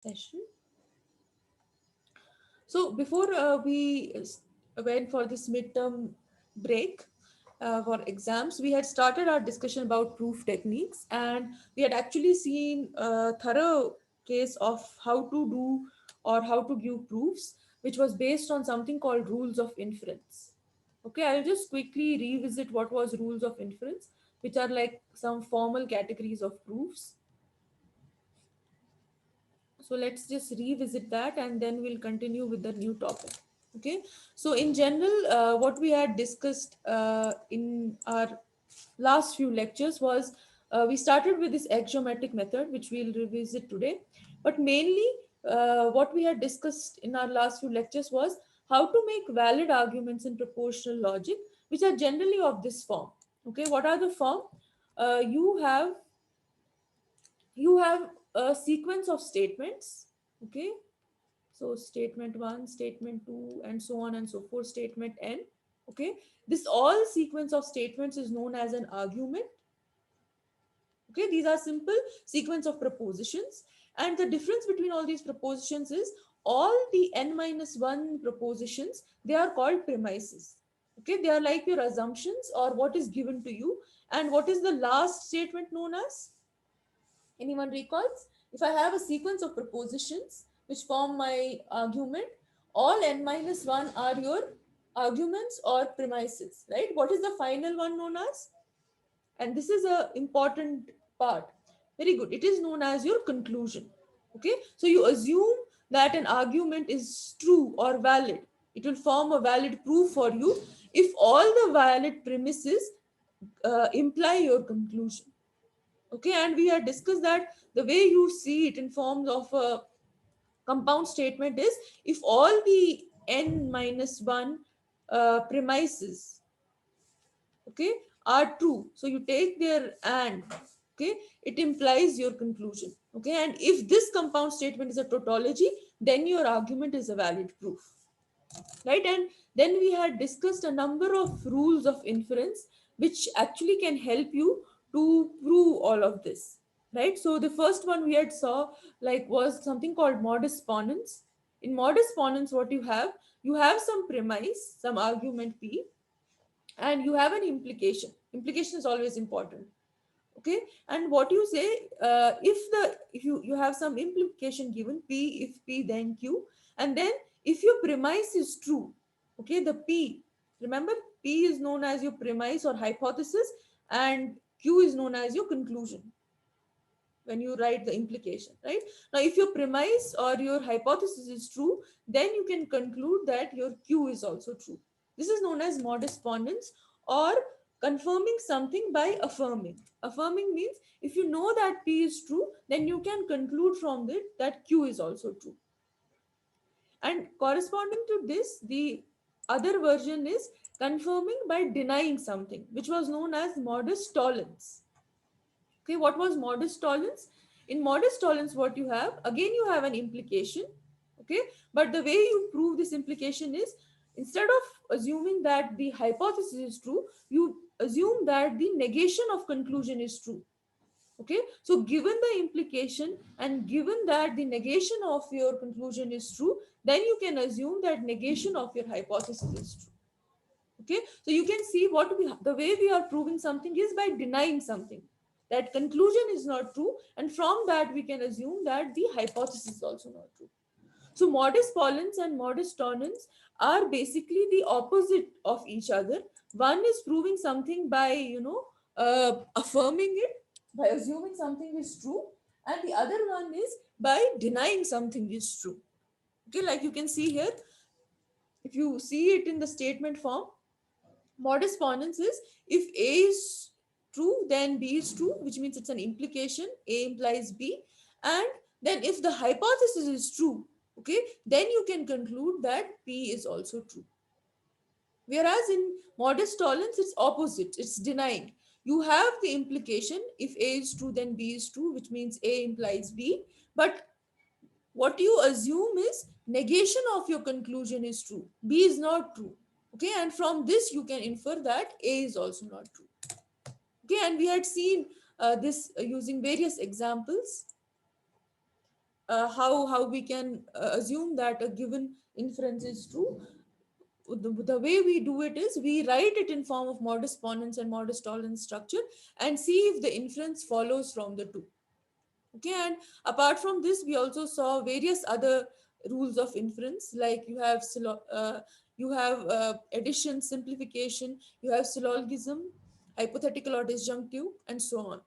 session. So before we went for this midterm break for exams, we had started our discussion about proof techniques, and we had actually seen a thorough case of how to do or how to give proofs, which was based on something called rules of inference. Okay, I'll just quickly revisit what was rules of inference, which are like some formal categories of proofs. So let's just revisit that and then we'll continue with the new topic. Okay, so in general, what we had discussed in our last few lectures was we started with this axiomatic method, which we'll revisit today. But mainly, what we had discussed in our last few lectures was how to make valid arguments in propositional logic, which are generally of this form. Okay, what are the form? You have a sequence of statements. Okay, so statement 1, statement 2, and so on and so forth, statement n. Okay, this all sequence of statements is known as an argument. Okay, these are simple sequence of propositions, and the difference between all these propositions is all the n minus 1 propositions, they are called premises. Okay, they are like your assumptions or what is given to you. And what is the last statement known as? Anyone recalls? If I have a sequence of propositions which form my argument, all n minus 1 are your arguments or premises, right? What is the final one known as? And this is a important part. Very good. It is known as your conclusion. Okay. So you assume that an argument is true or valid. It will form a valid proof for you if all the valid premises imply your conclusion. Okay, and we had discussed that the way you see it in forms of a compound statement is if all the n minus 1 premises, okay, are true, so you take their and, okay, it implies your conclusion. Okay, and if this compound statement is a tautology, then your argument is a valid proof, right? And then we had discussed a number of rules of inference which actually can help you to prove all of this, right? So the first one we had saw like was something called modus ponens. In modus ponens, what you have some premise, some argument p, and you have an implication is always important. Okay, and what you say, if you have some implication given p, if p then q, and then if your premise is true, okay, the p, remember, p is known as your premise or hypothesis, and q is known as your conclusion when you write the implication, right? Now if your premise or your hypothesis is true, then you can conclude that your q is also true. This is known as modus ponens, or confirming something by affirming. Affirming means if you know that p is true, then you can conclude from it that q is also true. And corresponding to this, the other version is confirming by denying something, which was known as modus tollens. Okay, what was modus tollens? In modus tollens, what you have, again, you have an implication. Okay, but the way you prove this implication is instead of assuming that the hypothesis is true, you assume that the negation of conclusion is true. Okay, so given the implication and given that the negation of your conclusion is true, then you can assume that negation of your hypothesis is true. Okay, so you can see the way we are proving something is by denying something, that conclusion is not true, and from that we can assume that the hypothesis is also not true. So modus ponens and modus tollens are basically the opposite of each other. One is proving something by affirming it, by assuming something is true, and the other one is by denying something is true. Okay, like you can see here, if you see it in the statement form, modus ponens is if A is true, then B is true, which means it's an implication. A implies B. And then if the hypothesis is true, okay, then you can conclude that P is also true. Whereas in modus tollens, it's opposite, it's denying. You have the implication, if A is true, then B is true, which means A implies B. But what you assume is negation of your conclusion is true. B is not true. Okay, and from this you can infer that A is also not true. Okay, and we had seen this using various examples. how we can assume that a given inference is true. The way we do it is we write it in form of modus ponens and modus tollens structure and see if the inference follows from the two. Okay, and apart from this we also saw various other rules of inference, like you have addition, simplification, you have syllogism, hypothetical or disjunctive, and so on.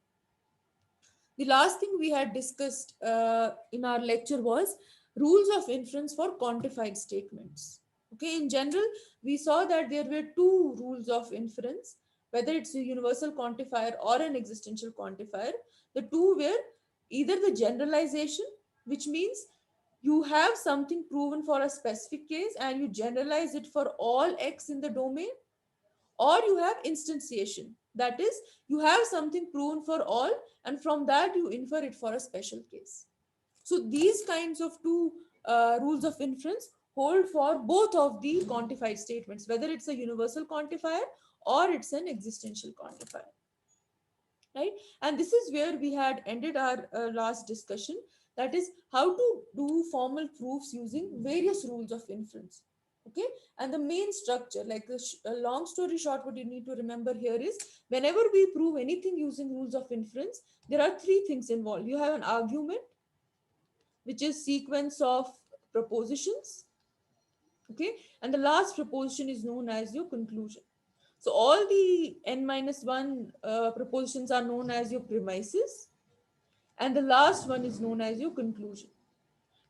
The last thing we had discussed in our lecture was rules of inference for quantified statements. Okay, in general, we saw that there were two rules of inference, whether it's a universal quantifier or an existential quantifier. The two were either the generalization, which means you have something proven for a specific case and you generalize it for all x in the domain, or you have instantiation, that is, you have something proven for all and from that you infer it for a special case. So these kinds of two rules of inference hold for both of the quantified statements, whether it's a universal quantifier or it's an existential quantifier, right? And this is where we had ended our last discussion, that is how to do formal proofs using various rules of inference. Okay, and the main structure, like a long story short, what you need to remember here is whenever we prove anything using rules of inference, there are three things involved. You have an argument, which is sequence of propositions. Okay, and the last proposition is known as your conclusion. So all the n minus 1 propositions are known as your premises, and the last one is known as your conclusion.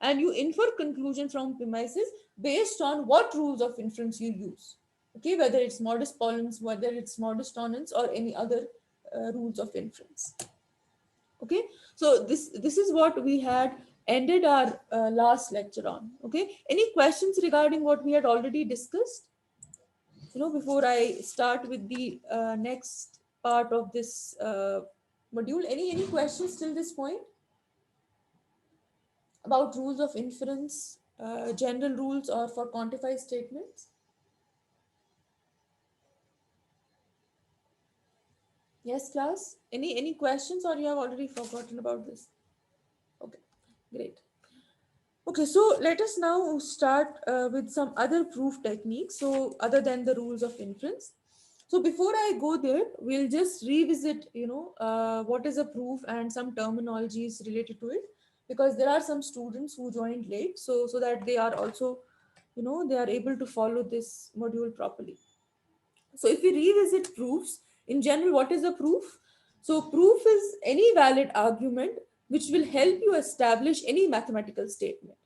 And you infer conclusion from premises based on what rules of inference you use. Okay, whether it's modus ponens, whether it's modus tollens, or any other rules of inference. Okay, so this is what we had ended our last lecture on. Okay, any questions regarding what we had already discussed? Before I start with the next part of this module, any questions till this point about rules of inference, general rules, or for quantified statements? Yes, class. Any questions, or you have already forgotten about this? Okay, great. Okay, so let us now start with some other proof techniques. So, other than the rules of inference. So, before I go there, we'll just revisit, what is a proof and some terminologies related to it, because there are some students who joined late, so that they are also, they are able to follow this module properly. So, if we revisit proofs in general, what is a proof? So, proof is any valid argument which will help you establish any mathematical statement.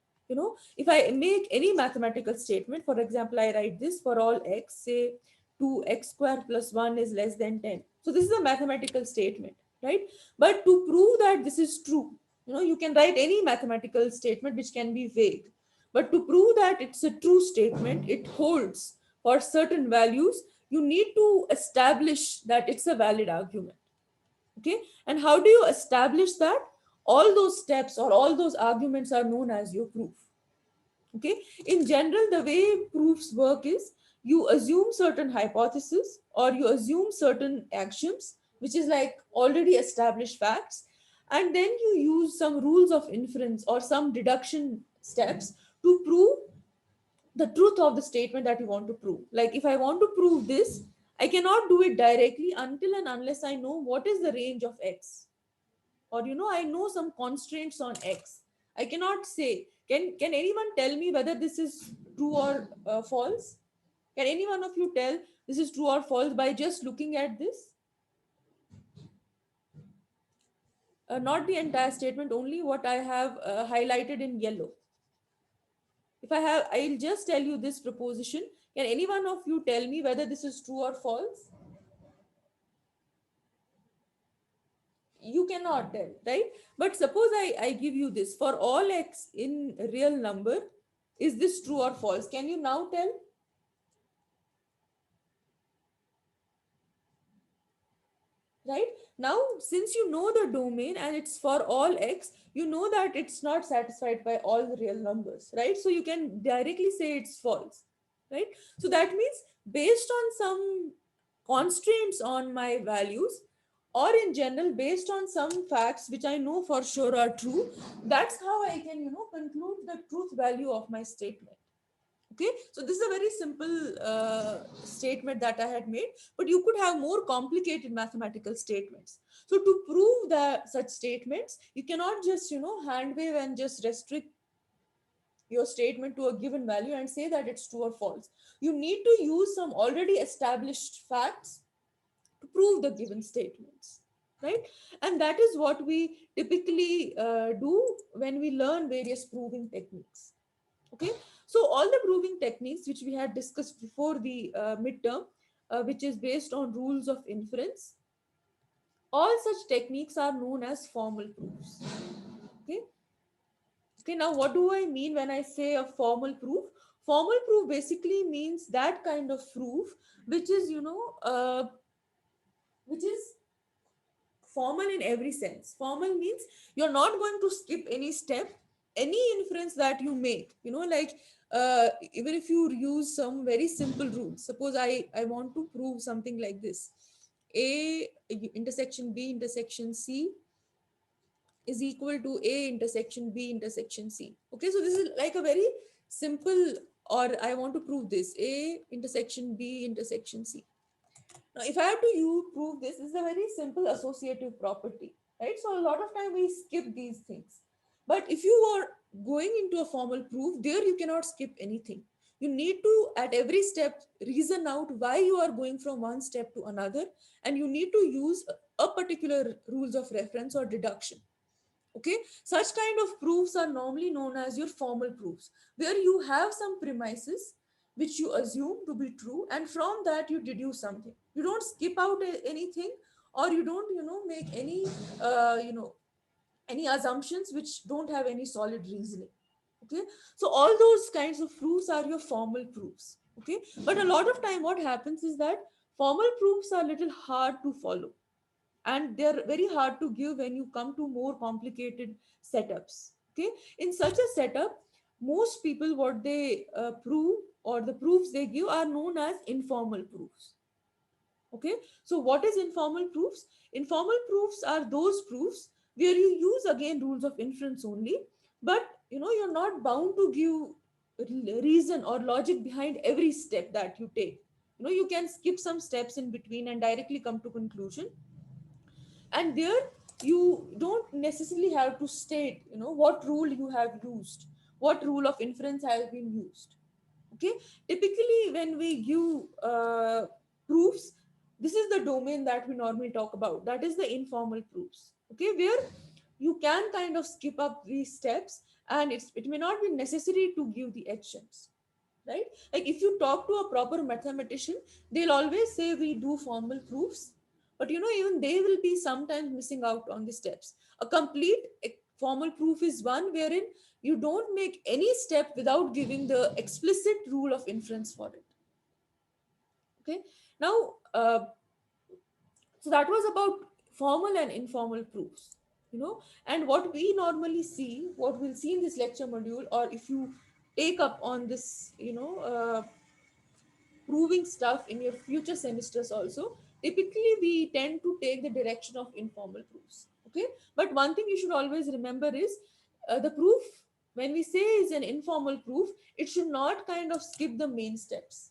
If I make any mathematical statement, for example, I write this: for all x, say 2x square plus 1 is less than 10. So, this is a mathematical statement, right? But to prove that this is true, you can write any mathematical statement which can be vague. But to prove that it's a true statement, it holds for certain values, you need to establish that it's a valid argument. Okay, and how do you establish that? All those steps or all those arguments are known as your proof. Okay, in general, the way proofs work is you assume certain hypotheses or you assume certain axioms, which is like already established facts, and then you use some rules of inference or some deduction steps to prove the truth of the statement that you want to prove. Like if I want to prove this, I cannot do it directly until and unless I know what is the range of x, or I know some constraints on x. I cannot say, can anyone tell me whether this is true or false? Can any one of you tell this is true or false by just looking at this? Not the entire statement, only what I have highlighted in yellow. If I'll just tell you this proposition. Can any one of you tell me whether this is true or false? You cannot tell, right? But suppose I give you this: for all x in real number, is this true or false? Can you now tell? Right? Now, since you know the domain and it's for all x, you know that it's not satisfied by all the real numbers, right? So you can directly say it's false, right? So that means based on some constraints on my values, or in general based on some facts which I know for sure are true. That's how I can, conclude the truth value of my statement. Okay, so this is a very simple statement that I had made, but you could have more complicated mathematical statements. So to prove that such statements, you cannot just, hand wave and just restrict your statement to a given value and say that it's true or false. You need to use some already established facts to prove the given statements, right? And that is what we typically do when we learn various proving techniques. Okay, so all the proving techniques which we had discussed before the midterm, which is based on rules of inference, all such techniques are known as formal proofs. Okay, okay, now what do I mean when I say a formal proof? Formal proof basically means that kind of proof which is, which is formal in every sense. Formal means you're not going to skip any step, any inference that you make, like even if you use some very simple rules. Suppose I want to prove something like this: a intersection b intersection c is equal to a intersection b intersection c. Okay, so this is like a very simple, or I want to prove this: a intersection b intersection c. Now, if I have to prove this is a very simple associative property, right? So a lot of time we skip these things. But if you are going into a formal proof, there you cannot skip anything. You need to, at every step, reason out why you are going from one step to another, and you need to use a particular rules of reference or deduction. Okay, such kind of proofs are normally known as your formal proofs, where you have some premises which you assume to be true, and from that you deduce something. You don't skip out anything, or you don't, make any any assumptions which don't have any solid reasoning. Okay, so all those kinds of proofs are your formal proofs. Okay, but a lot of time what happens is that formal proofs are little hard to follow, and they're very hard to give when you come to more complicated setups. Okay, in such a setup, most people what they prove, or the proofs they give, are known as informal proofs. Okay, so what is informal proofs? Informal proofs are those proofs where you use again rules of inference only, but you're not bound to give reason or logic behind every step that you take. You can skip some steps in between and directly come to conclusion. And there you don't necessarily have to state what rule you have used, what rule of inference has been used. Okay, typically when we give proofs, this is the domain that we normally talk about, that is the informal proofs. Okay, where you can kind of skip up these steps, and it may not be necessary to give the actions, right? Like if you talk to a proper mathematician, they'll always say we do formal proofs, but even they will be sometimes missing out on the steps. A complete formal proof is one wherein you don't make any step without giving the explicit rule of inference for it. Okay, now so that was about formal and informal proofs. And what we normally see, what we'll see in this lecture module, or if you take up on this proving stuff in your future semesters also, typically we tend to take the direction of informal proofs. Okay, but one thing you should always remember is the proof, when we say is an informal proof, it should not kind of skip the main steps.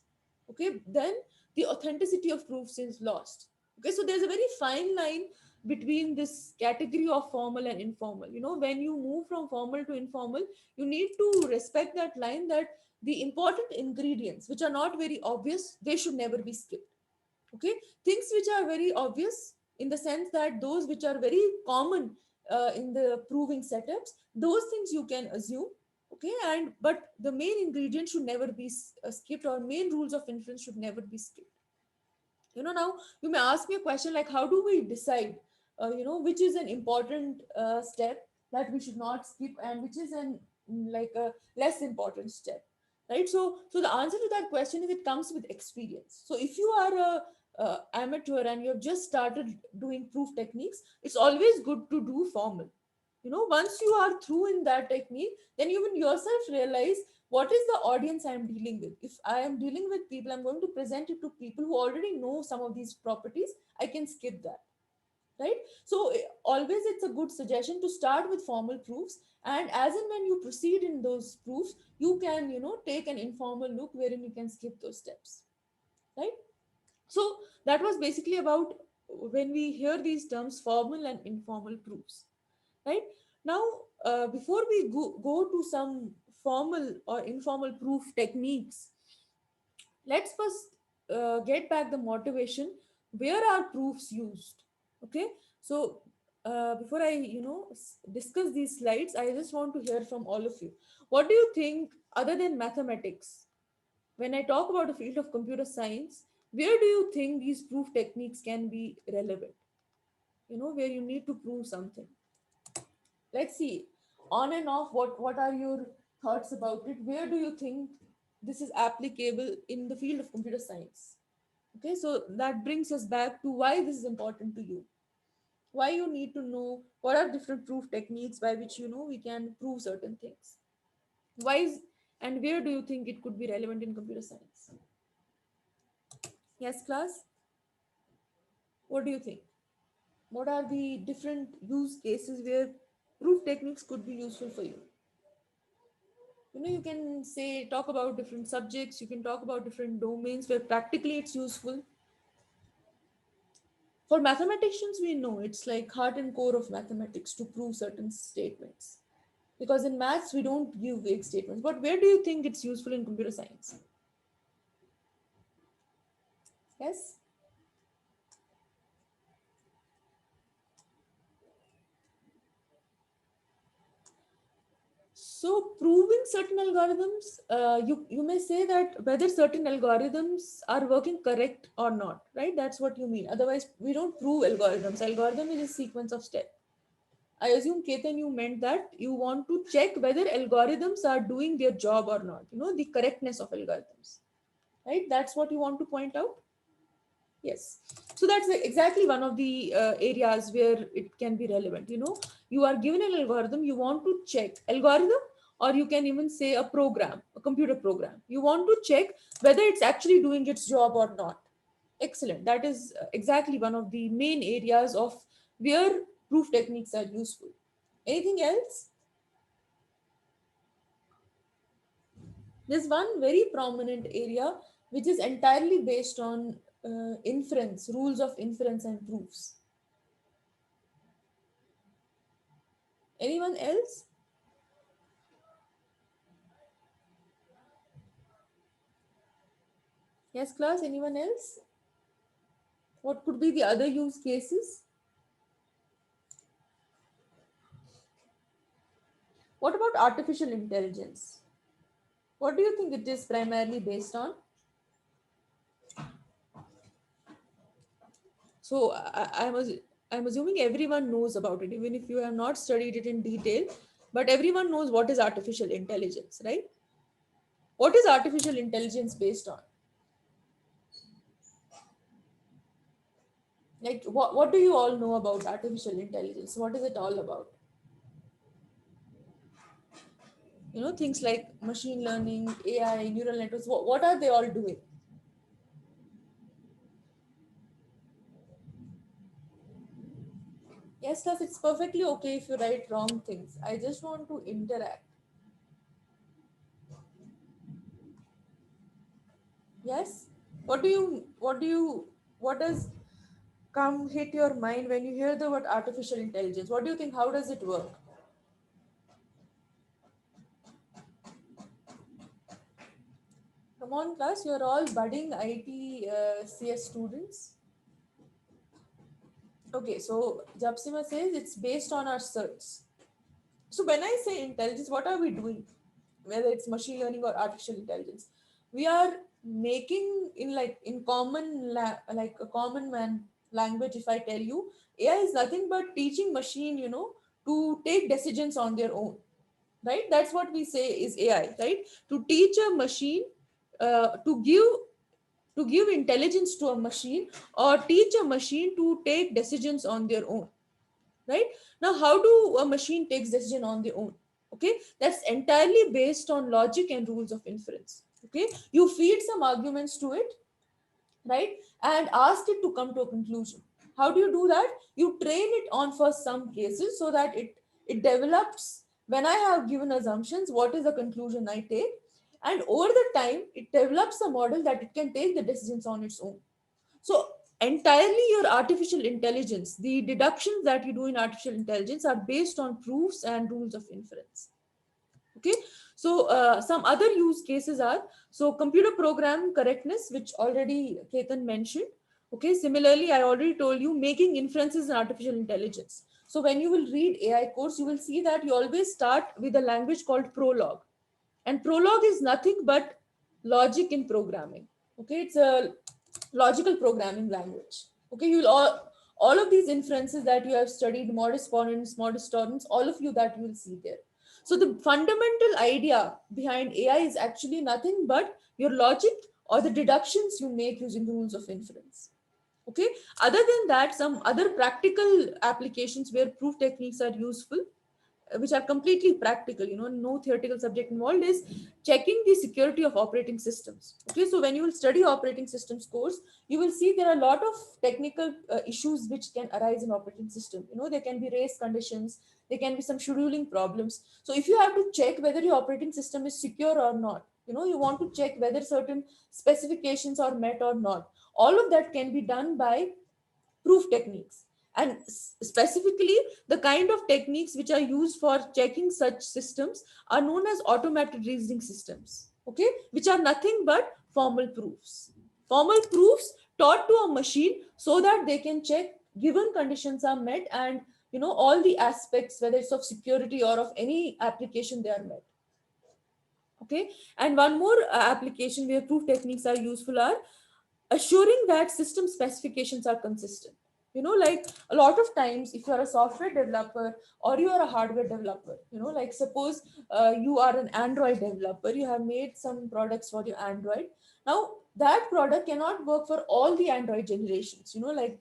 Okay, then the authenticity of proofs is lost. Okay, so there's a very fine line between this category of formal and informal. When you move from formal to informal, you need to respect that line, that the important ingredients which are not very obvious, they should never be skipped. Okay, things which are very obvious, in the sense that those which are very common in the proving setups, those things you can assume. Okay, and but the main ingredient should never be skipped, or main rules of inference should never be skipped. Now you may ask me a question like, how do we decide which is an important step that we should not skip, and which is an like a less important step, right? So the answer to that question is, it comes with experience. So if you are a amateur and you have just started doing proof techniques, it's always good to do formal. Once you are through in that technique, then you will yourself realize what is the audience I am dealing with. If I am dealing with people, I'm going to present it to people who already know some of these properties, I can skip that. right? So always it's a good suggestion to start with formal proofs, and as and when you proceed in those proofs, you can, take an informal look wherein you can skip those steps, right? So that was basically about when we hear these terms formal and informal proofs, right? Now, before we go to some formal or informal proof techniques, let's first get back the motivation. Where are proofs used? Okay, so before I discuss these slides, I just want to hear from all of you. What do you think, other than mathematics, when I talk about the field of computer science, where do you think these proof techniques can be relevant? Where you need to prove something. Let's see, on and off, what are your thoughts about it? Where do you think this is applicable in the field of computer science? Okay, so that brings us back to why this is important to you, why you need to know what are different proof techniques by which we can prove certain things. Why is, and where do you think it could be relevant in computer science? Yes, class, what do you think? What are the different use cases where proof techniques could be useful for you? You can say, talk about different subjects, you can talk about different domains where practically it's useful. For mathematicians, we know it's like heart and core of mathematics to prove certain statements, because in maths we don't give vague statements. But where do you think it's useful in computer science? Yes. So proving certain algorithms, you may say that whether certain algorithms are working correct or not, right? That's what you mean. Otherwise, we don't prove algorithms. Algorithm is a sequence of steps. I assume, Ketan, you meant that you want to check whether algorithms are doing their job or not. The correctness of algorithms, right? That's what you want to point out. Yes. So that's exactly one of the areas where it can be relevant. You are given an algorithm, you want to check algorithm, or you can even say a program, a computer program. You want to check whether it's actually doing its job or not. Excellent. That is exactly one of the main areas of where proof techniques are useful. Anything else? There's one very prominent area which is entirely based on inference, rules of inference and proofs. Anyone else? Yes, class. Anyone else? What could be the other use cases? What about artificial intelligence? What do you think it is primarily based on? So I'm assuming everyone knows about it, even if you have not studied it in detail. But everyone knows what is artificial intelligence, right? What is artificial intelligence based on? Like, what do you all know about artificial intelligence? What is it all about? Things like machine learning, AI, neural networks. What are they all doing? Yes, class, it's perfectly okay if you write wrong things. I just want to interact. Yes? What does come hit your mind when you hear the word artificial intelligence? What do you think? How does it work? Come on, class, you're all budding IT CS students. Okay, so Japsima says it's based on our certs. So when I say intelligence, what are we doing? Whether it's machine learning or artificial intelligence, we are making in common like a common man language. If I tell you, AI is nothing but teaching machine, to take decisions on their own, right? That's what we say is AI, right? To teach a machine, to give intelligence to a machine, or teach a machine to take decisions on their own, right? Now, how do a machine takes decision on their own? Okay, that's entirely based on logic and rules of inference. Okay, you feed some arguments to it, right, and ask it to come to a conclusion. How do you do that? You train it on for some cases so that it develops. When I have given assumptions, what is the conclusion I take? And over the time, it develops a model that it can take the decisions on its own. So entirely your artificial intelligence, the deductions that you do in artificial intelligence are based on proofs and rules of inference. Okay, so some other use cases are, so computer program correctness, which already Ketan mentioned. Okay, similarly, I already told you making inferences in artificial intelligence. So when you will read AI course, you will see that you always start with a language called Prolog, and Prolog is nothing but logic in programming. Okay, it's a logical programming language. Okay, you will all of these inferences that you have studied, modus ponens, modus tollens, all of you that you will see there. So the fundamental idea behind AI is actually nothing but your logic or the deductions you make using rules of inference. Okay, other than that, some other practical applications where proof techniques are useful, which are completely practical, no theoretical subject involved, is checking the security of operating systems. Okay, so when you will study operating systems course, you will see there are a lot of technical issues which can arise in operating system. There can be race conditions, there can be some scheduling problems. So if you have to check whether your operating system is secure or not, you want to check whether certain specifications are met or not, all of that can be done by proof techniques. And specifically, the kind of techniques which are used for checking such systems are known as automated reasoning systems, okay, which are nothing but formal proofs. Formal proofs taught to a machine so that they can check given conditions are met, and all the aspects, whether it's of security or of any application, they are met. Okay, and one more application where proof techniques are useful are assuring that system specifications are consistent. Like a lot of times, if you are a software developer or you are a hardware developer, like suppose you are an Android developer, you have made some products for your Android. Now that product cannot work for all the Android generations, like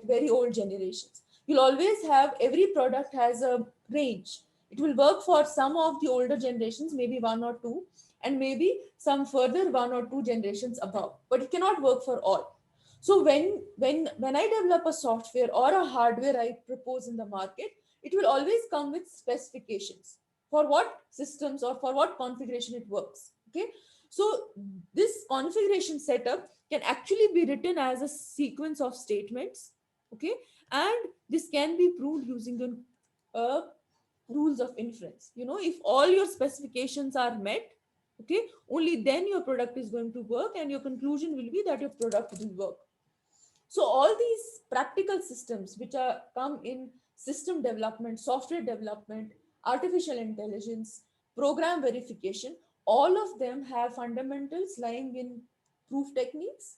very old generations. You'll always have, every product has a range. It will work for some of the older generations, maybe one or two, and maybe some further one or two generations above, but it cannot work for all. So when I develop a software or a hardware I propose in the market, it will always come with specifications for what systems or for what configuration it works. Okay, so this configuration setup can actually be written as a sequence of statements. Okay, and this can be proved using the rules of inference. If all your specifications are met, okay, only then your product is going to work, and your conclusion will be that your product will work. So all these practical systems which are come in system development, software development, artificial intelligence, program verification, all of them have fundamentals lying in proof techniques,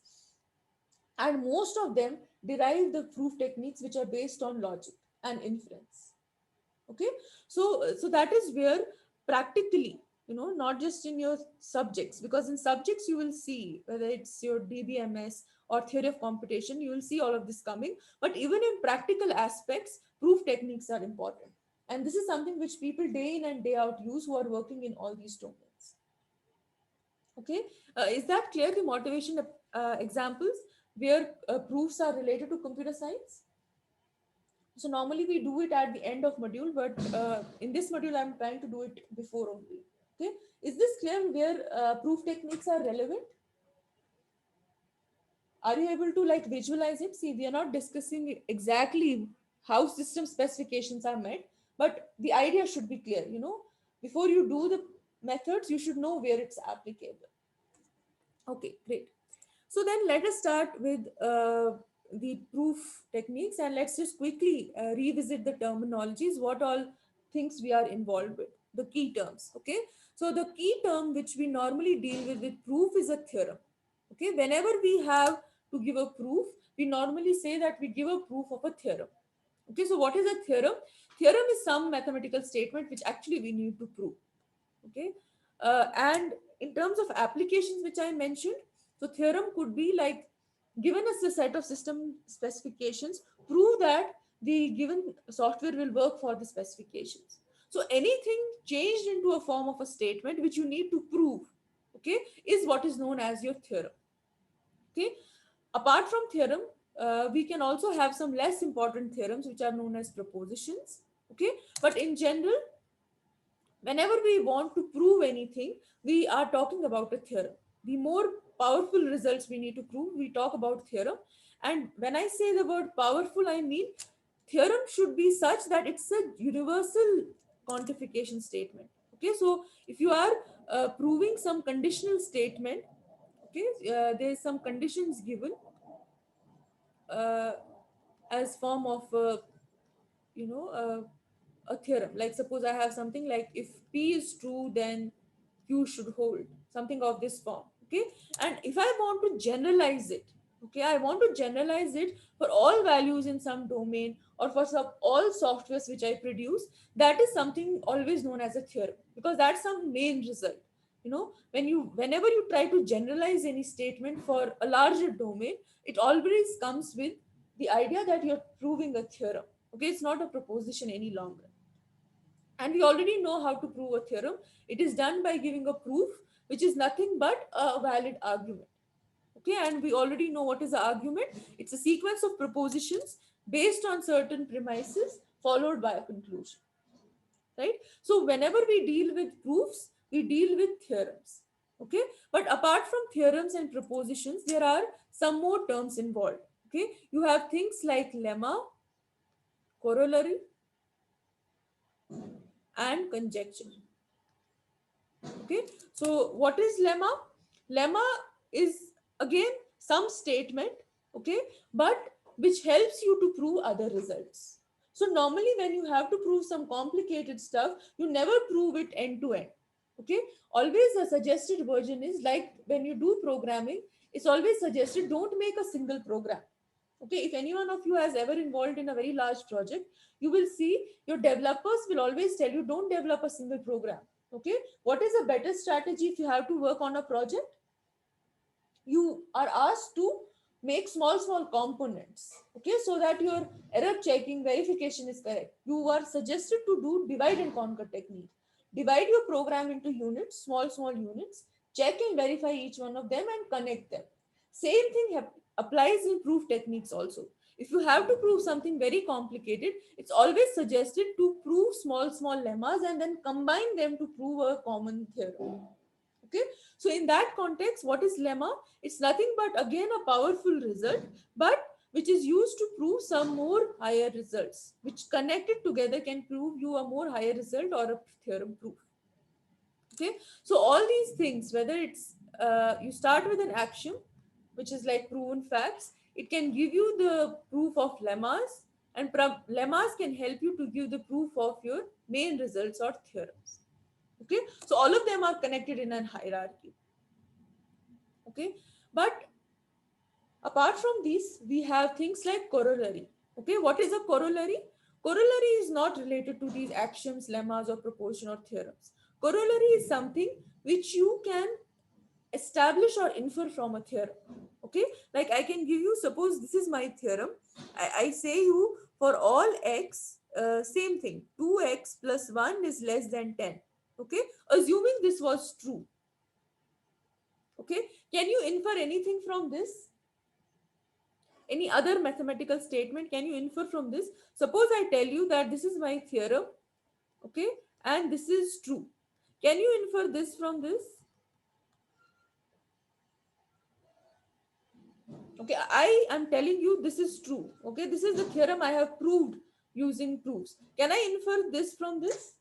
and most of them derive the proof techniques which are based on logic and inference. Okay, so that is where practically, not just in your subjects, because in subjects you will see whether it's your DBMS or theory of computation, you will see all of this coming, but even in practical aspects, proof techniques are important, and this is something which people day in and day out use who are working in all these domains. Okay, is that clear, the motivation examples where proofs are related to computer science? So normally we do it at the end of module, but in this module I'm trying to do it before only. Okay, is this clear where proof techniques are relevant? Are you able to like visualize it? See, we are not discussing exactly how system specifications are met, but the idea should be clear. Before you do the methods, you should know where it's applicable. Okay, great. So then let us start with the proof techniques, and let's just quickly revisit the terminologies, what all things we are involved with, the key terms. Okay, so the key term which we normally deal with proof is a theorem. Okay, whenever we have to give a proof, we normally say that we give a proof of a theorem. Okay, so what is a theorem? Theorem is some mathematical statement which actually we need to prove. Okay, and in terms of applications which I mentioned, so theorem could be like, given us a set of system specifications, prove that the given software will work for the specifications. So anything changed into a form of a statement which you need to prove, okay, is what is known as your theorem. Okay, apart from theorem, We can also have some less important theorems which are known as propositions. Okay, but in general, whenever we want to prove anything, we are talking about a theorem. The more powerful results we need to prove, we talk about theorem. And when I say the word powerful, I mean theorem should be such that it's a universal quantification statement. Okay, so if you are proving some conditional statement, okay, there is some conditions given uh, as form of you know a theorem. Like suppose I have something like, if P is true, then Q should hold, something of this form. Okay, and if I want to generalize it, okay, I want to generalize it for all values in some domain, or for some all softwares which I produce, that is something always known as a theorem, because that's some main result. Whenever you try to generalize any statement for a larger domain, it always comes with the idea that you're proving a theorem. Okay, it's not a proposition any longer. And we already know how to prove a theorem. It is done by giving a proof, which is nothing but a valid argument. Okay, and we already know what is the argument. It's a sequence of propositions based on certain premises followed by a conclusion. Right? So whenever we deal with proofs, we deal with theorems. Okay, but apart from theorems and propositions, there are some more terms involved. Okay, you have things like lemma, corollary, and conjecture. Okay, so what is lemma? Lemma is again some statement, okay, but which helps you to prove other results. So normally when you have to prove some complicated stuff, you never prove it end to end. Okay, always a suggested version is like when you do programming, it's always suggested don't make a single program. Okay, if any one of you has ever involved in a very large project, you will see your developers will always tell you don't develop a single program. Okay, what is a better strategy if you have to work on a project? You are asked to make small components, okay, so that your error checking verification is correct. You are suggested to do divide and conquer technique. Divide your program into units, small units, check and verify each one of them and connect them. Same thing applies in proof techniques also. If you have to prove something very complicated, it's always suggested to prove small lemmas and then combine them to prove a common theorem. Okay, so in that context, what is lemma? It's nothing but again a powerful result, but which is used to prove some more higher results, which connected together can prove you a more higher result or a theorem proof. Okay, so all these things, whether it's you start with an axiom which is like proven facts, it can give you the proof of lemmas, and lemmas can help you to give the proof of your main results or theorems. Okay, so all of them are connected in a hierarchy. Okay, but apart from these, we have things like corollary. Okay, what is a corollary? Corollary is not related to these axioms, lemmas, or proposition or theorems. Corollary is something which you can establish or infer from a theorem. Okay, like I can give you, suppose this is my theorem. I say you for all x, same thing, 2x plus 1 is less than 10. Okay, assuming this was true. Okay, can you infer anything from this? Any other mathematical statement can you infer from this? Suppose I tell you that this is my theorem, okay, and this is true. Can you infer this from this? Okay, I am telling you this is true. Okay, this is the theorem I have proved using proofs. Can I infer this from this?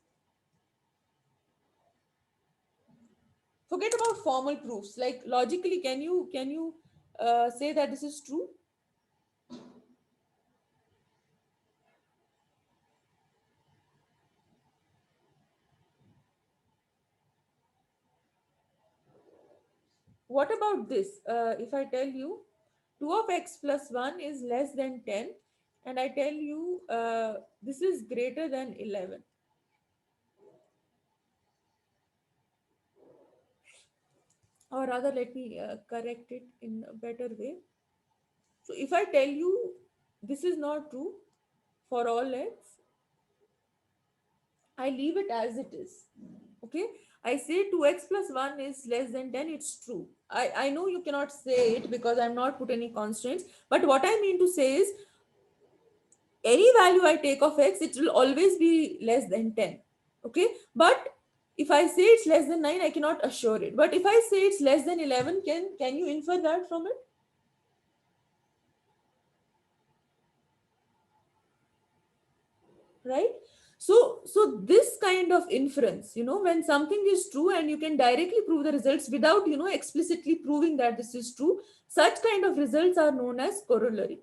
Forget about formal proofs. Like logically, can you say that this is true? What about this? If I tell you 2 of x plus 1 is less than 10, and I tell you this is greater than 11. Or rather, let me correct it in a better way. So if I tell you this is not true for all x, I leave it as it is. Okay. I say 2x plus 1 is less than 10, it's true. I know you cannot say it because I'm not put any constraints, but what I mean to say is any value I take of x, it will always be less than 10. Okay, but if I say it's less than 9, I cannot assure it. But if I say it's less than 11, can you infer that from it? Right? So this kind of inference, when something is true and you can directly prove the results without explicitly proving that this is true, such kind of results are known as corollary.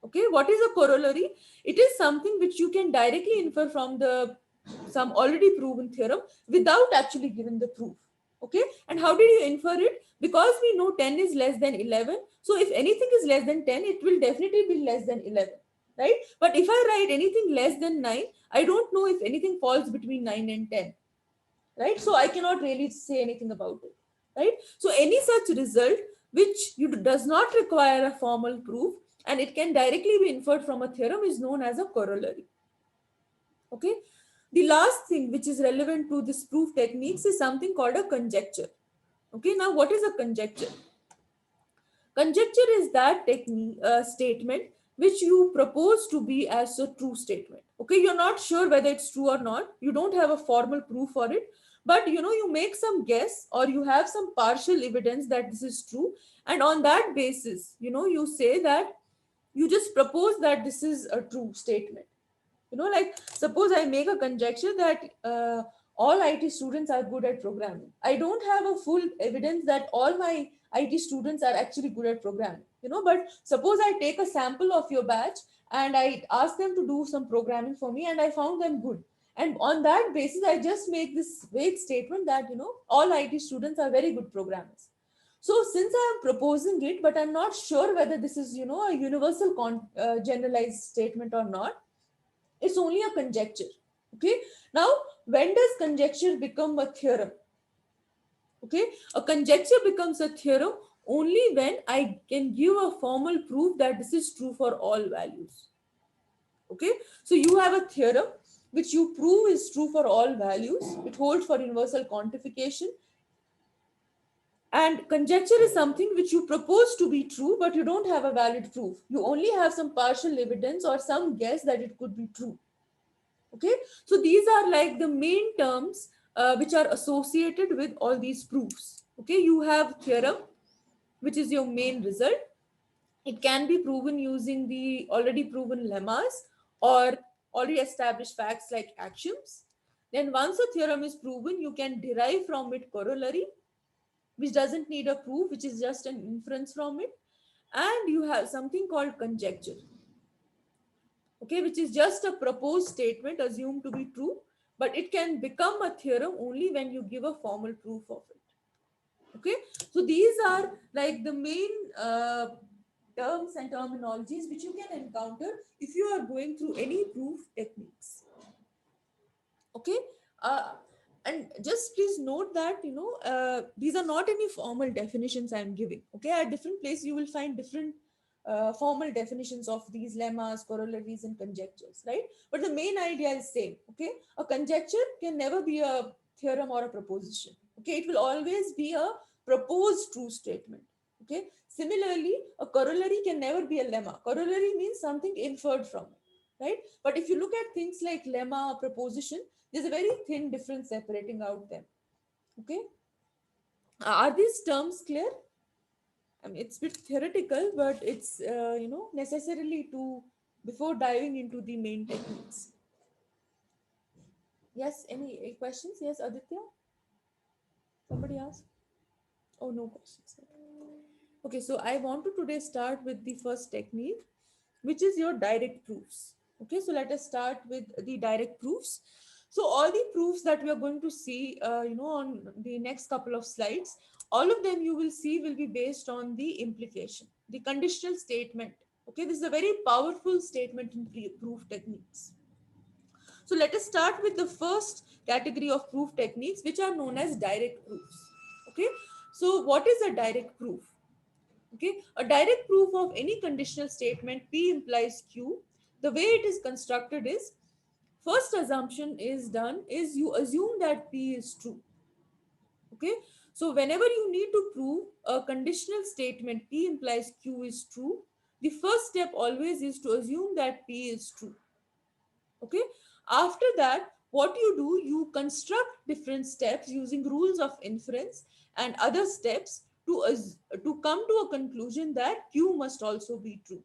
Okay, what is a corollary? It is something which you can directly infer from the some already proven theorem without actually giving the proof. Okay, and how did you infer it? Because we know 10 is less than 11, so if anything is less than 10, it will definitely be less than 11, right? But if I write anything less than 9, I don't know if anything falls between 9 and 10, right? So I cannot really say anything about it, right? So any such result which does not require a formal proof and it can directly be inferred from a theorem is known as a corollary. Okay, the last thing which is relevant to this proof techniques is something called a conjecture. Okay, now what is a conjecture? Conjecture is that technique statement which you propose to be as a true statement. Okay, you're not sure whether it's true or not. You don't have a formal proof for it, but you make some guess or you have some partial evidence that this is true, and on that basis, you say that you just propose that this is a true statement. Like suppose I make a conjecture that all IT students are good at programming. I don't have a full evidence that all my IT students are actually good at programming, but suppose I take a sample of your batch and I ask them to do some programming for me and I found them good. And on that basis, I just make this vague statement that, all IT students are very good programmers. So since I am proposing it, but I'm not sure whether this is, a universal generalized statement or not, it's only a conjecture. Okay, now when does conjecture become a theorem? Okay, a conjecture becomes a theorem only when I can give a formal proof that this is true for all values. Okay, so you have a theorem which you prove is true for all values, it holds for universal quantification, and conjecture is something which you propose to be true but you don't have a valid proof, you only have some partial evidence or some guess that it could be true. Okay, so these are like the main terms which are associated with all these proofs. Okay, you have theorem, which is your main result. It can be proven using the already proven lemmas or already established facts like axioms. Then once a theorem is proven, you can derive from it corollary, which doesn't need a proof, which is just an inference from it. And you have something called conjecture, okay, which is just a proposed statement assumed to be true, but it can become a theorem only when you give a formal proof of it. Okay, so these are like the main terms and terminologies which you can encounter if you are going through any proof techniques. Okay, uh, and just please note that these are not any formal definitions I am giving. Okay, at different places you will find different formal definitions of these lemmas, corollaries, and conjectures, right? But the main idea is same. Okay, a conjecture can never be a theorem or a proposition. Okay, it will always be a proposed true statement. Okay, similarly, a corollary can never be a lemma. Corollary means something inferred from it, right? But if you look at things like lemma, proposition, there's a very thin difference separating out them. Okay, are these terms clear? I mean, it's a bit theoretical, but it's necessarily to before diving into the main techniques. Yes, any questions? Yes, Aditya. Somebody asked. Oh, no questions. Okay, so I want to today start with the first technique, which is your direct proofs. Okay, so let us start with the direct proofs. So all the proofs that we are going to see, on the next couple of slides, all of them you will see will be based on the implication, the conditional statement. Okay, this is a very powerful statement in proof techniques. So let us start with the first category of proof techniques, which are known as direct proofs. Okay, so what is a direct proof? Okay, a direct proof of any conditional statement P implies Q. The way it is constructed is, first assumption is done is you assume that P is true. Okay, so whenever you need to prove a conditional statement P implies Q is true, the first step always is to assume that P is true. Okay, after that, what you do, you construct different steps using rules of inference and other steps to come to a conclusion that Q must also be true.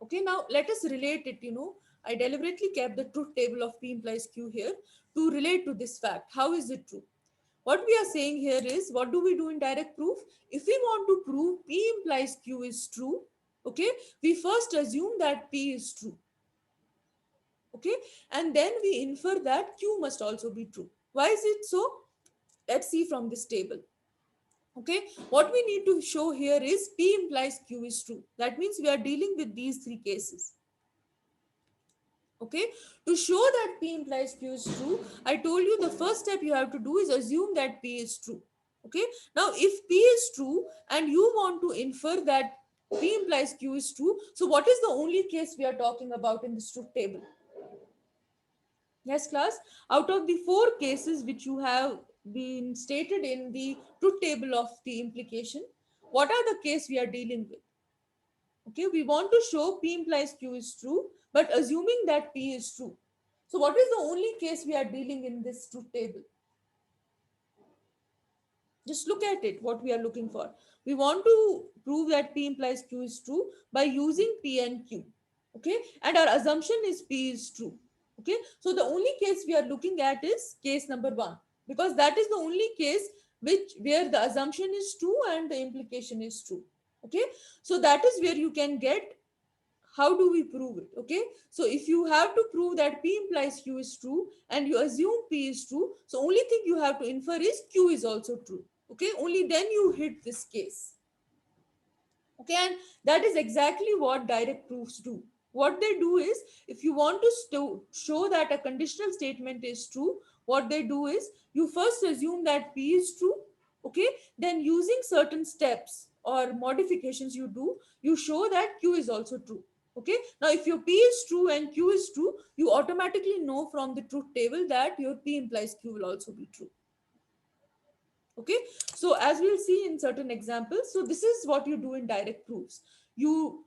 Okay, now let us relate it. I deliberately kept the truth table of P implies Q here to relate to this fact. How is it true? What we are saying here is, what do we do in direct proof? If we want to prove P implies Q is true, okay, we first assume that P is true. Okay, and then we infer that Q must also be true. Why is it so? Let's see from this table. Okay, what we need to show here is P implies Q is true. That means we are dealing with these three cases. Okay, to show that P implies Q is true, I told you the first step you have to do is assume that P is true. Okay, now if P is true and you want to infer that P implies Q is true, so what is the only case we are talking about in this truth table? Yes, class. Out of the four cases which you have been stated in the truth table of the implication, what are the case we are dealing with? Okay, we want to show P implies Q is true, but assuming that P is true. So, what is the only case we are dealing in this truth table? Just look at it, what we are looking for. We want to prove that P implies Q is true by using P and Q. Okay, and our assumption is P is true. Okay, so the only case we are looking at is case number one, because that is the only case where the assumption is true and the implication is true. Okay, so that is where you can get how do we prove it. Okay, so if you have to prove that P implies Q is true and you assume P is true, so only thing you have to infer is Q is also true. Okay, only then you hit this case. Okay, and that is exactly what direct proofs do. What they do is, if you want to show that a conditional statement is true, what they do is, you first assume that P is true. Okay, then using certain steps or modifications you do, you show that Q is also true. Okay, now if your P is true and Q is true, you automatically know from the truth table that your P implies Q will also be true. Okay, so as we'll see in certain examples, so this is what you do in direct proofs. You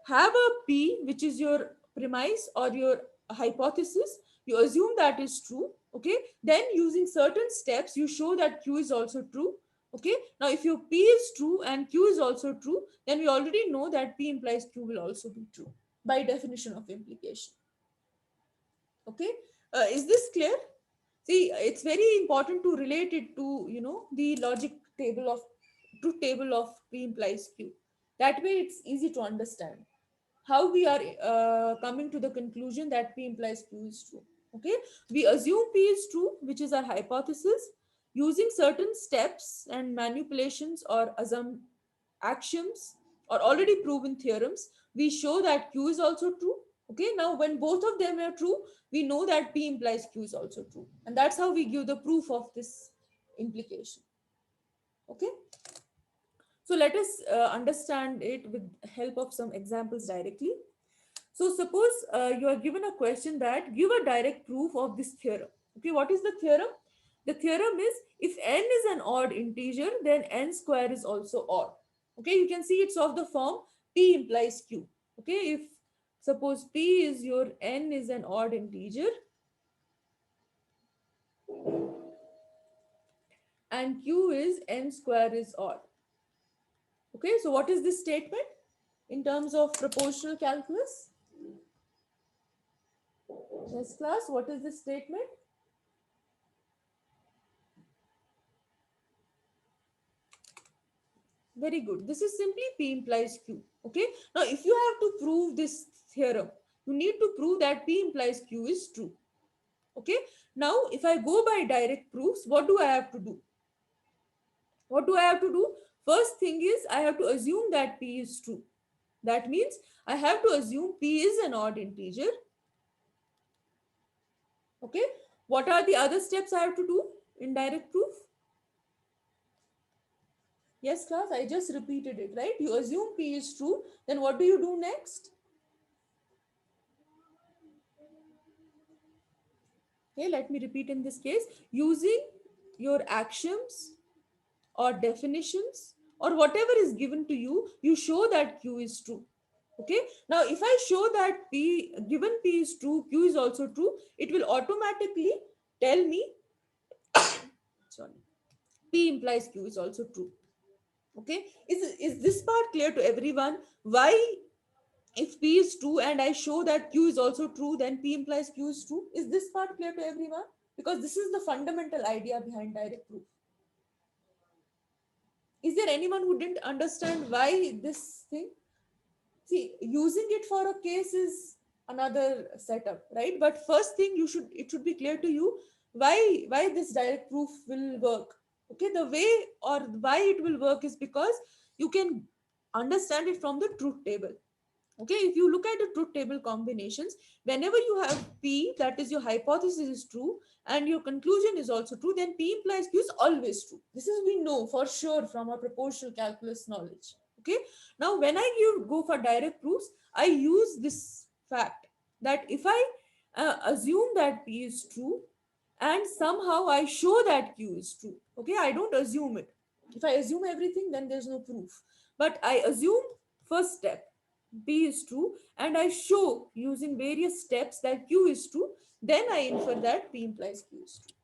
have a P which is your premise or your hypothesis, you assume that is true. Okay, then using certain steps you show that Q is also true. Okay, now if your P is true and Q is also true, then we already know that P implies Q will also be true by definition of implication. Okay, is this clear? See, it's very important to relate it to, the logic table of truth table of P implies Q. That way it's easy to understand how we are coming to the conclusion that P implies Q is true. Okay, we assume P is true, which is our hypothesis. Using certain steps and manipulations or assume actions or already proven theorems, we show that Q is also true. Okay, now when both of them are true, we know that P implies Q is also true. And that's how we give the proof of this implication. Okay, so let us understand it with help of some examples directly. So suppose you are given a question that give a direct proof of this theorem. Okay, what is the theorem? The theorem is, if n is an odd integer, then n square is also odd. Okay, you can see it's of the form P implies Q. Okay, if suppose P is your n is an odd integer and Q is n square is odd. Okay, so what is this statement in terms of proportional calculus? Yes, class, what is this statement? Very good. This is simply P implies Q. Okay. Now, if you have to prove this theorem, you need to prove that P implies Q is true. Okay. Now, if I go by direct proofs, what do I have to do? What do I have to do? First thing is, I have to assume that P is true. That means I have to assume P is an odd integer. Okay. What are the other steps I have to do in direct proof? Yes, class, I just repeated it, right? You assume P is true. Then what do you do next? Okay, let me repeat in this case. Using your axioms or definitions or whatever is given to you, you show that Q is true. Okay. Now, if I show that given P is true, Q is also true, it will automatically tell me, sorry, P implies Q is also true. Okay. Is this part clear to everyone? Why, if P is true and I show that Q is also true, then P implies Q is true? Is this part clear to everyone? Because this is the fundamental idea behind direct proof. Is there anyone who didn't understand why this thing? See, using it for a case is another setup, right? But first thing, it should be clear to you why this direct proof will work. Okay, the way or why it will work is because you can understand it from the truth table. Okay, if you look at the truth table combinations, whenever you have P, that is your hypothesis is true and your conclusion is also true, then P implies Q is always true. This is we know for sure from our proportional calculus knowledge. Okay, now when I go for direct proofs, I use this fact that if I assume that P is true and somehow I show that Q is true. Okay, I don't assume it. If I assume everything, then there's no proof. But I assume first step P is true and I show using various steps that Q is true, then I infer that P implies Q is true.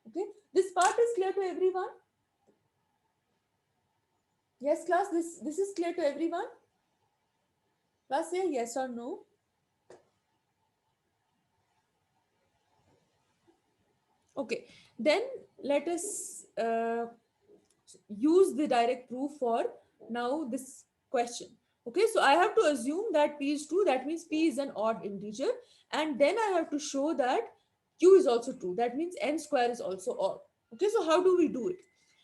Okay, this part is clear to everyone? Yes, class, this is clear to everyone? Class, say yes or no. Okay, then let us use the direct proof for now this question. Okay, so I have to assume that P is true, that means P is an odd integer, and then I have to show that Q is also true, that means n square is also odd. Okay, so how do we do it?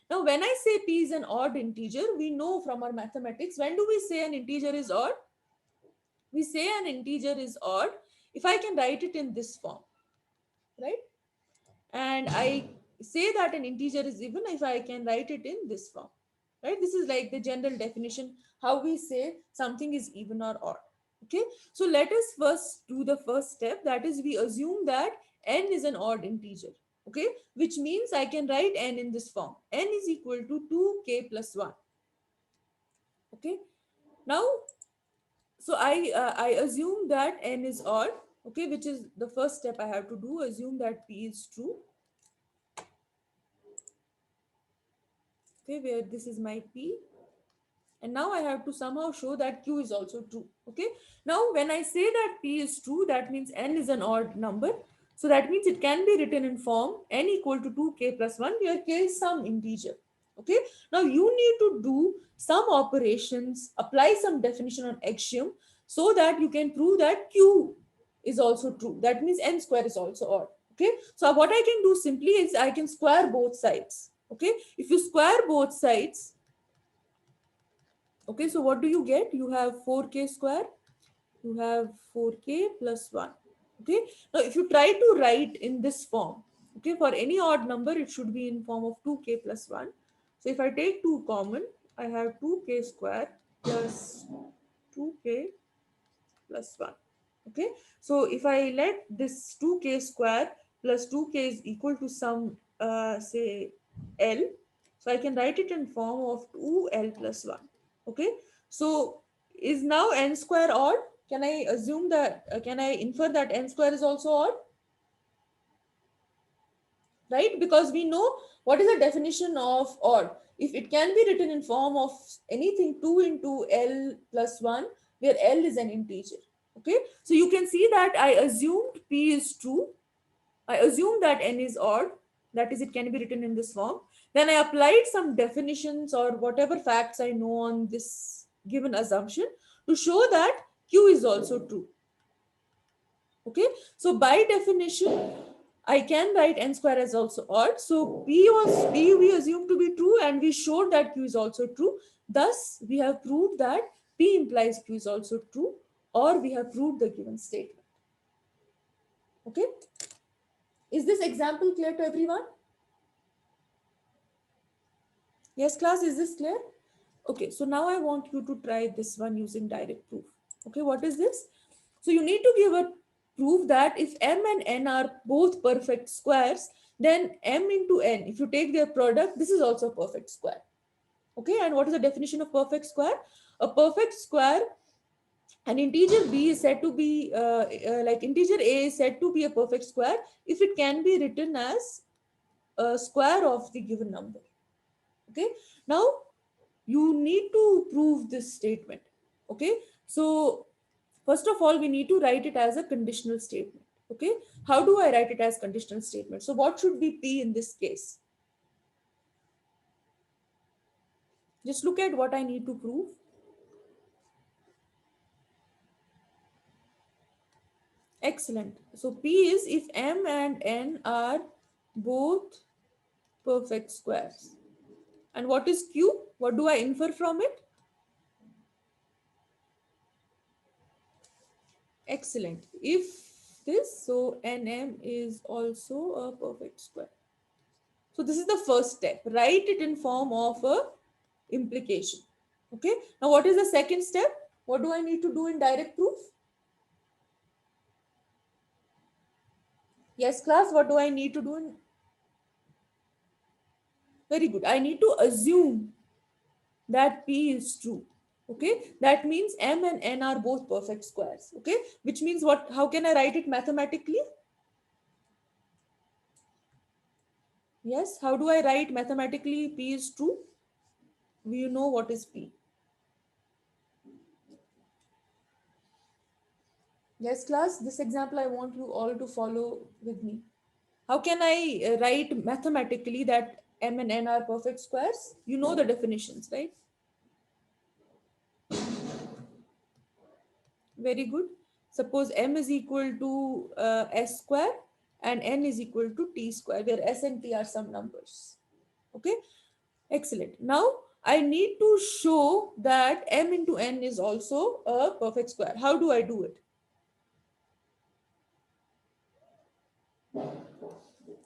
Now, when I say P is an odd integer, we know from our mathematics, when do we say an integer is odd? We say an integer is odd if I can write it in this form, right? And I say that an integer is even if I can write it in this form, right? This is like the general definition how we say something is even or odd. Okay, so let us first do the first step, that is we assume that n is an odd integer. Okay, which means I can write n in this form, n is equal to 2k plus 1. Okay, now so I assume that n is odd. Okay, which is the first step I have to do, assume that P is true. Okay, where this is my P, and now I have to somehow show that Q is also true. Okay, now when I say that P is true, that means n is an odd number, so that means it can be written in form n equal to 2k plus 1, where k is some integer. Okay, now you need to do some operations, apply some definition on axiom, so that you can prove that Q is also true, that means n square is also odd. Okay, so what I can do simply is I can square both sides. Okay, if you square both sides, okay, so what do you get? You have 4k square, you have 4k plus 1. Okay, now if you try to write in this form, okay, for any odd number, it should be in form of 2k plus 1. So if I take 2 common, I have 2k square plus 2k plus 1. Okay, so if I let this 2k square plus 2k is equal to some, say, L, so I can write it in form of 2L plus 1. Okay, so is now n square odd? Can I assume that, can I infer that n square is also odd? Right, because we know what is the definition of odd. If it can be written in form of anything 2 into L plus 1, where L is an integer. Okay, so you can see that I assumed P is true, I assume that n is odd, that is, it can be written in this form. Then I applied some definitions or whatever facts I know on this given assumption to show that Q is also true. Okay, so by definition, I can write n square as also odd. So P we assume to be true, and we showed that Q is also true. Thus, we have proved that P implies Q is also true, or we have proved the given statement. Okay, is this example clear to everyone? Yes, class, is this clear? Okay, so now I want you to try this one using direct proof. Okay, what is this? So you need to give a proof that if m and n are both perfect squares, then m into n, if you take their product, this is also a perfect square. Okay, and what is the definition of perfect square? A perfect square, an integer b is said to be like integer a is said to be a perfect square if it can be written as a square of the given number. Okay, now you need to prove this statement. Okay, so first of all we need to write it as a conditional statement. Okay, how do I write it as conditional statement? So what should be p in this case? Just look at what I need to prove. Excellent. So p is if m and n are both perfect squares. And what is q? What do I infer from it? Excellent. If this, so nm is also a perfect square. So this is the first step. Write it in form of a implication. Okay. Now what is the second step? What do I need to do in direct proof? Yes, class. What do I need to do in? Very good. I need to assume that p is true. Okay. That means m and n are both perfect squares. Okay. Which means what? How can I write it mathematically? Yes. How do I write mathematically p is true? You know what is p. Yes, class. This example I want you all to follow with me. How can I write mathematically that m and n are perfect squares? You know the definitions, right? Very good. Suppose m is equal to s square and n is equal to t square, where s and t are some numbers. Okay, excellent. Now I need to show that m into n is also a perfect square. How do I do it?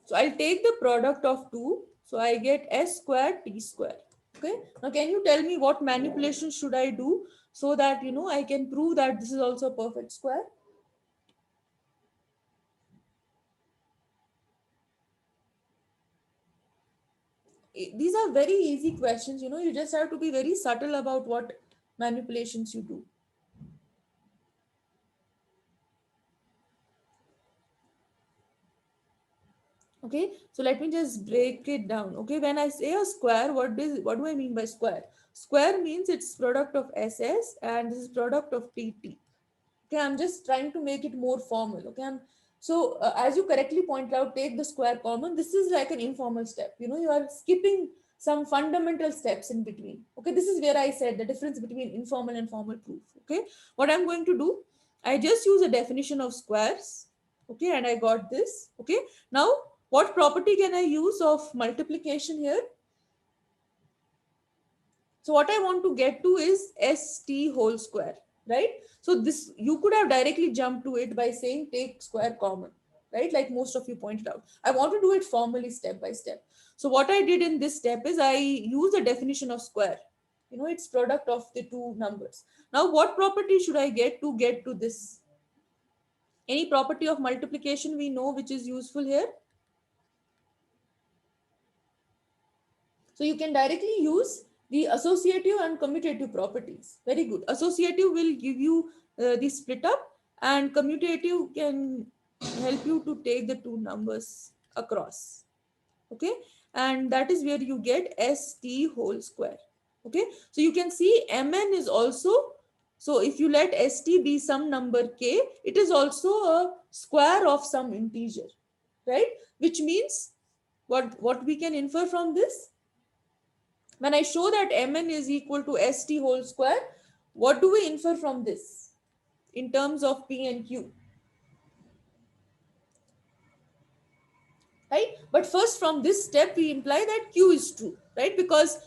So I'll take the product of two. So I get s square t square. Okay. Now can you tell me what manipulation should I do so that I can prove that this is also a perfect square? These are very easy questions. You just have to be very subtle about what manipulations you do. Okay, so let me just break it down. Okay, when I say a square, what do I mean by square? Square means it's product of ss and this is product of pt. Okay, I'm just trying to make it more formal. Okay, as you correctly pointed out, take the square common. This is like an informal step. You are skipping some fundamental steps in between. Okay, this is where I said the difference between informal and formal proof. Okay, what I'm going to do, I just use a definition of squares. Okay, and I got this. Okay, now what property can I use of multiplication here? So what I want to get to is st whole square, right? So this, you could have directly jumped to it by saying take square common, right? Like most of you pointed out. I want to do it formally step by step. So what I did in this step is I use a definition of square. It's product of the two numbers. Now what property should I get to this? Any property of multiplication we know which is useful here? So you can directly use the associative and commutative properties. Very good. Associative will give you the split up, and commutative can help you to take the two numbers across. Okay, and that is where you get st whole square. Okay, so you can see mn is also, so if you let st be some number k, it is also a square of some integer, right? Which means what we can infer from this, when I show that mn is equal to st whole square, what do we infer from this in terms of p and q, right? But first, from this step, we imply that q is true, right? Because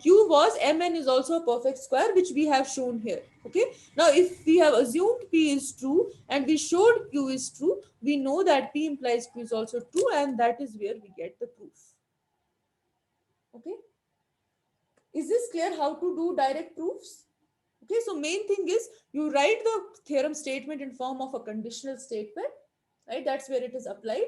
q was mn is also a perfect square, which we have shown here. Okay. Now, if we have assumed p is true and we showed q is true, we know that p implies q is also true, and that is where we get the proof. Okay. Is this clear how to do direct proofs? Okay, so main thing is you write the theorem statement in form of a conditional statement, right? That's where it is applied.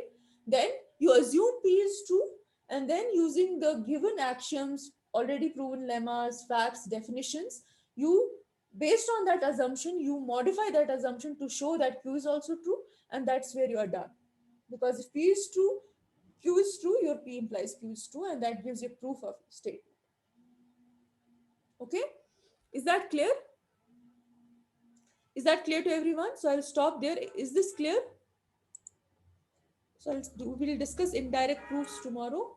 Then You assume P is true, and then using the given axioms, already proven lemmas, facts, definitions, you, based on that assumption, you modify that assumption to show that Q is also true, and that's where you are done. Because if P is true, Q is true, your P implies Q is true, and that gives you proof of statement. Okay? Is that clear? Is that clear to everyone? So I'll stop there. Is this clear? So we'll discuss indirect proofs tomorrow.